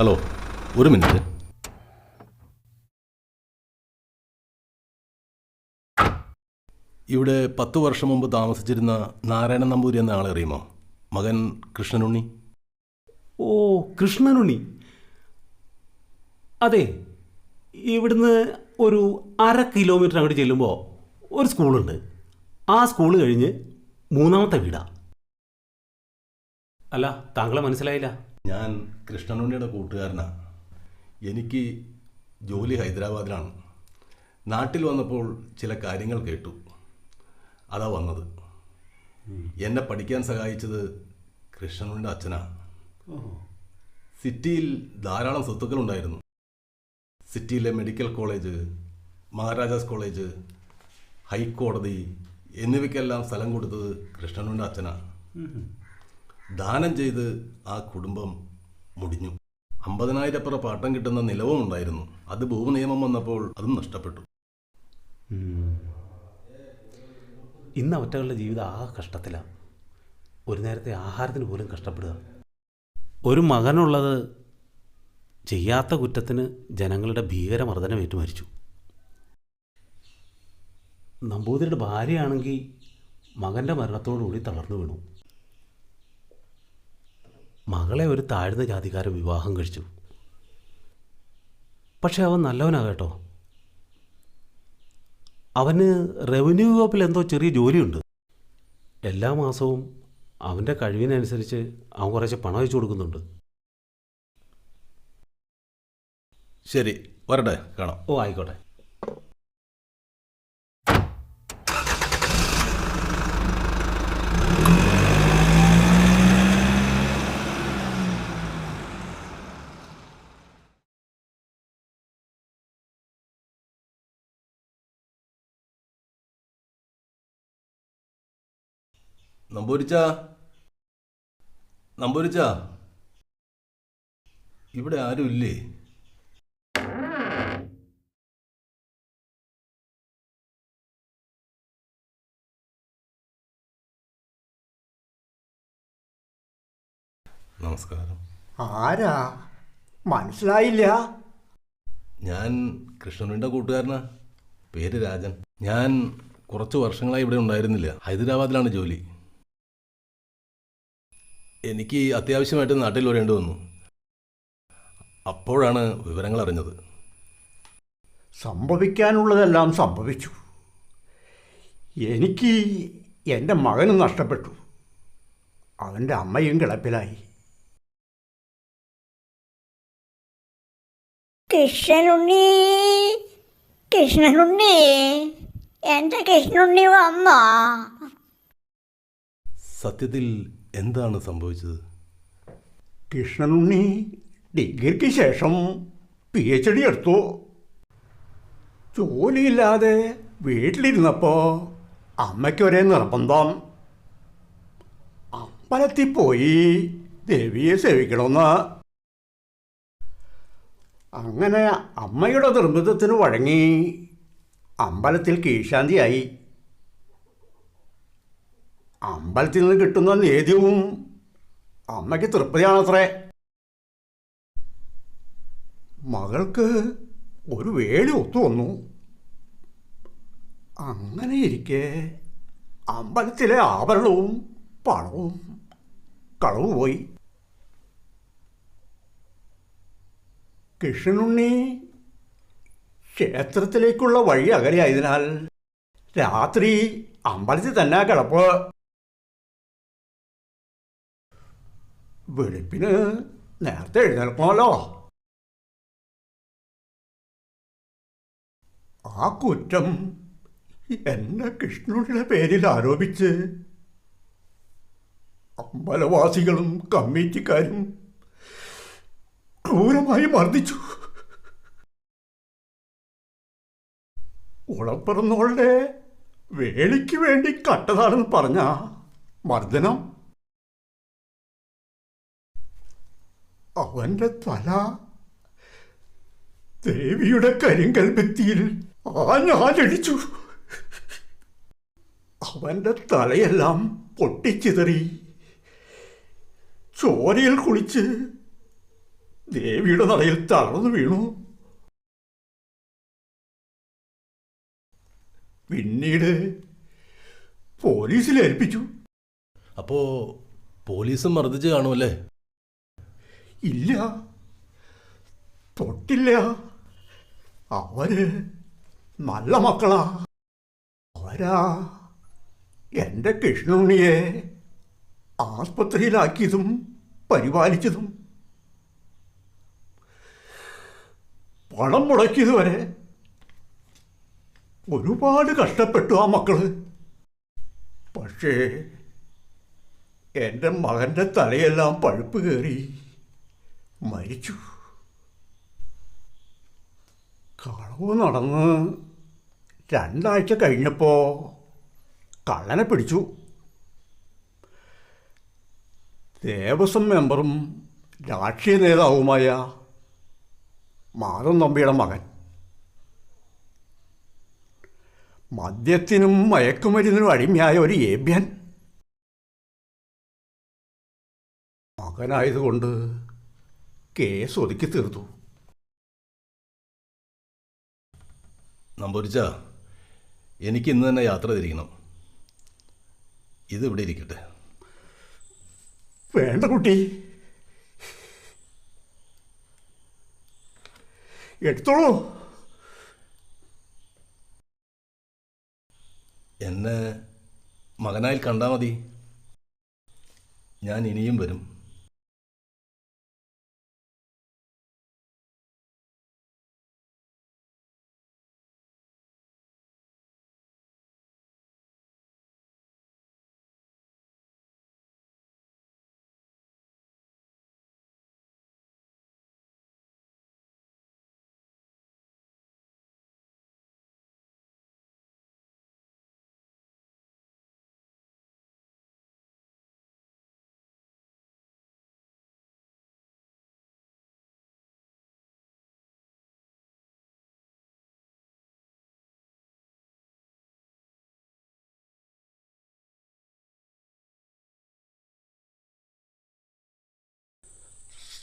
Hello, ഒരു minute. ഇവിടെ 10 വർഷം മുമ്പ് താമസിച്ചിരുന്ന നാരായണൻ നമ്പൂരി എന്ന ആളെ അറിയുമോ? മകൻ കൃഷ്ണനുണ്ണി. ഓ, കൃഷ്ണനുണ്ണി. അതെ, ഇവിടുന്ന് ഒരു 1/2 കിലോമീറ്റർ അങ്ങോട്ട് ചെല്ലുമ്പോൾ ഒരു സ്കൂളുണ്ട്. ആ സ്കൂൾ കഴിഞ്ഞ് 3ാമത്തെ വീടാ. അല്ല, താങ്കളെ മനസ്സിലായില്ല? ഞാൻ കൃഷ്ണനുണ്ണിയുടെ കൂട്ടുകാരനാണ്. എനിക്ക് ജോലി ഹൈദരാബാദിലാണ്. നാട്ടിൽ വന്നപ്പോൾ ചില കാര്യങ്ങൾ കേട്ടു, അതാ വന്നത്. എന്നെ പഠിക്കാൻ സഹായിച്ചത് കൃഷ്ണനുണ്ണിയുടെ അച്ഛനാണ്. സിറ്റിയിൽ ധാരാളം സ്വത്തുക്കളുണ്ടായിരുന്നു. സിറ്റിയിലെ മെഡിക്കൽ കോളേജ്, മഹാരാജാസ് കോളേജ്, ഹൈക്കോടതി എന്നിവയ്ക്കെല്ലാം സ്ഥലം കൊടുത്തത് കൃഷ്ണനുണ്ണിയുടെ അച്ഛനാണ്. ദാനം ചെയ്ത് ആ കുടുംബം മുടിഞ്ഞു. 50,000 പാട്ടം കിട്ടുന്ന നിലവും ഉണ്ടായിരുന്നു. അത് ഭൂനിയമം വന്നപ്പോൾ അതും നഷ്ടപ്പെട്ടു. ഇന്ന് അവറ്റകളുടെ ജീവിതം ആ കഷ്ടത്തിലാണ്. ഒരു നേരത്തെ ആഹാരത്തിന് പോലും കഷ്ടപ്പെടുക. ഒരു മകനുള്ളത് ചെയ്യാത്ത കുറ്റത്തിന് ജനങ്ങളുടെ ഭീകരമർദ്ദനമേറ്റു മരിച്ചു. നമ്പൂതിരിയുടെ ഭാര്യയാണെങ്കിൽ മകൻ്റെ മരണത്തോടുകൂടി തളർന്നു വീണു. മകളെ ഒരു താഴ്ന്ന ജാതിക്കാരൻ വിവാഹം കഴിച്ചു. പക്ഷെ അവൻ നല്ലവനാ കേട്ടോ. അവന് റവന്യൂ വകുപ്പിൽ എന്തോ ചെറിയ ജോലിയുണ്ട്. എല്ലാ മാസവും അവൻ്റെ കഴിവിനനുസരിച്ച് അവൻ കുറച്ച് പണം അയച്ചു കൊടുക്കുന്നുണ്ട്. ശരി, വരട്ടെ, കാണാം. ഓ, ആയിക്കോട്ടെ. നമ്പൂരിച്ചാ, നമ്പൂരിച്ചാ, ഇവിടെ ആരും ഇല്ലേ? നമസ്കാരം. ആരാ? മനസ്സിലായില്ല. ഞാൻ കൃഷ്ണനുണ്ണിയുടെ കൂട്ടുകാരനാ. പേര് രാജൻ. ഞാൻ കുറച്ച് വർഷങ്ങളായി ഇവിടെ ഉണ്ടായിരുന്നില്ല. ഹൈദരാബാദിലാണ് ജോലി. എനിക്ക് അത്യാവശ്യമായിട്ട് നാട്ടിൽ വരേണ്ടി വന്നു. അപ്പോഴാണ് വിവരങ്ങൾ അറിഞ്ഞത്. സംഭവിക്കാനുള്ളതെല്ലാം സംഭവിച്ചു. എനിക്ക് എൻ്റെ മകനും നഷ്ടപ്പെട്ടു. അവൻ്റെ അമ്മയും കിടപ്പിലായി. കൃഷ്ണനുണ്ണി, കൃഷ്ണനുണ്ണി, എൻ്റെ കൃഷ്ണനുണ്ണി വന്നോ? സത്യത്തിൽ എന്താണ് സംഭവിച്ചത്? കൃഷ്ണനുണ്ണി ഡിഗ്രിക്ക് ശേഷം PhD എടുത്തു. ജോലിയില്ലാതെ വീട്ടിലിരുന്നപ്പോൾ അമ്മയ്ക്കൊരേ നിർബന്ധം. അമ്പലത്തിൽ പോയി ദേവിയെ സേവിക്കണമെന്ന്. അങ്ങനെ അമ്മയുടെ നിർബന്ധത്തിന് വഴങ്ങി അമ്പലത്തിൽ കീഴ്ശാന്തിയായി. അമ്പലത്തിൽ നിന്ന് കിട്ടുന്ന നേദ്യവും അമ്മയ്ക്ക് തൃപ്തിയാണത്രേ. മകൾക്ക് ഒരു വേളി ഒത്തു വന്നു. അങ്ങനെ ഇരിക്കെ അമ്പലത്തിലെ ആഭരണവും പണവും കളവ് പോയി. കൃഷ്ണനുണ്ണി ക്ഷേത്രത്തിലേക്കുള്ള വഴി അകലെയായതിനാൽ രാത്രി അമ്പലത്തിൽ തന്നെ കിടപ്പ്. വെളുപ്പിന് നേരത്തെ എഴുന്നേൽക്കണമല്ലോ. ആ കുറ്റം എന്നെ കൃഷ്ണനുണ്ണിയുടെ പേരിൽ ആരോപിച്ച് അമ്പലവാസികളും കമ്മിറ്റിക്കാരും ക്രൂരമായി മർദ്ദിച്ചു. ഉളപ്പിറന്നോളുടെ വേളിക്ക് വേണ്ടി കട്ടതാണെന്ന് പറഞ്ഞ മർദ്ദനം. അവന്റെ തല ദേവിയുടെ കരിങ്കൽ ഭിത്തിയിൽ ആഞ്ഞടിച്ചു. അവന്റെ തലയെല്ലാം പൊട്ടിച്ചിതറി ചോരയിൽ കുളിച്ച് ദേവിയുടെ നടയിൽ തളർന്നു വീണു. പിന്നീട് പോലീസിൽ ഏൽപ്പിച്ചു. അപ്പോൾ പോലീസും മർദ്ദിച്ച് കാണുമല്ലേ? ഇല്ല, തൊട്ടില്ല. അവര് നല്ല മക്കളാ. അവരാ എൻ്റെ കൃഷ്ണുണ്ണിയെ ആസ്പത്രിയിലാക്കിയതും പരിപാലിച്ചതും. പണം മുടക്കിയതുവരെ ഒരുപാട് കഷ്ടപ്പെട്ടു ആ മക്കള്. പക്ഷേ എൻ്റെ മകൻ്റെ തലയെല്ലാം പഴുപ്പ് കയറി മരിച്ചു. കളവ് നടന്ന് 2 ആഴ്ച കഴിഞ്ഞപ്പോൾ കള്ളനെ പിടിച്ചു. ദേവസ്വം മെമ്പറും രാഷ്ട്രീയ നേതാവുമായ മാധവൻ തമ്പിയുടെ മകൻ. മദ്യത്തിനും മയക്കുമരുന്നിനും അടിമയായ ഒരു ഏബ്യൻ. മകനായതുകൊണ്ട് കേസ് ഒതുക്കി തീർത്തു. നമ്പൂരിച്ച, എനിക്ക് ഇന്ന് തന്നെ യാത്ര തിരിക്കണം. ഇത് ഇവിടെ ഇരിക്കട്ടെ. വേണ്ട കുട്ടി, എടുത്തോളൂ. എന്നെ മകനായി കണ്ടാൽ മതി. ഞാൻ ഇനിയും വരും.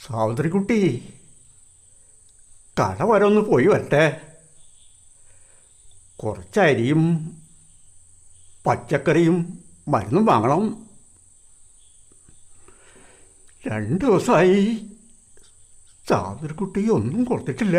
സാവിത്രിക്കുട്ടി, കട വരെ ഒന്ന് പോയി വരട്ടെ. കുറച്ച് അരിയും പച്ചക്കറിയും മരുന്നും വാങ്ങണം. 2 ദിവസമായി സാവിത്രിക്കുട്ടി ഒന്നും കൊടുത്തിട്ടില്ല.